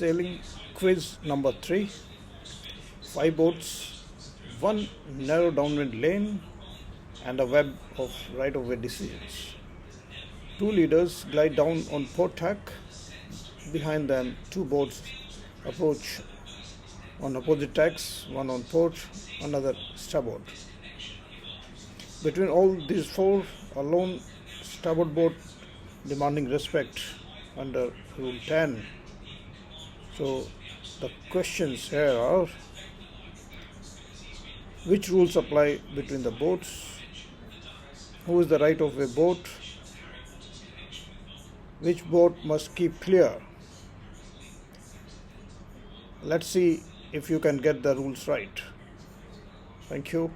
Sailing quiz number 3. 5 boats, 1 narrow downwind lane, and a web of right-of-way decisions. 2 leaders glide down on port tack. Behind them, 2 boats approach on opposite tacks, one on port, another starboard. Between all these 4, a lone starboard boat demanding respect under Rule 10. So the questions here are: which rules apply between the boats? Who is the right-of-way boat? Which boat must keep clear? Let's see if you can get the rules right. Thank you.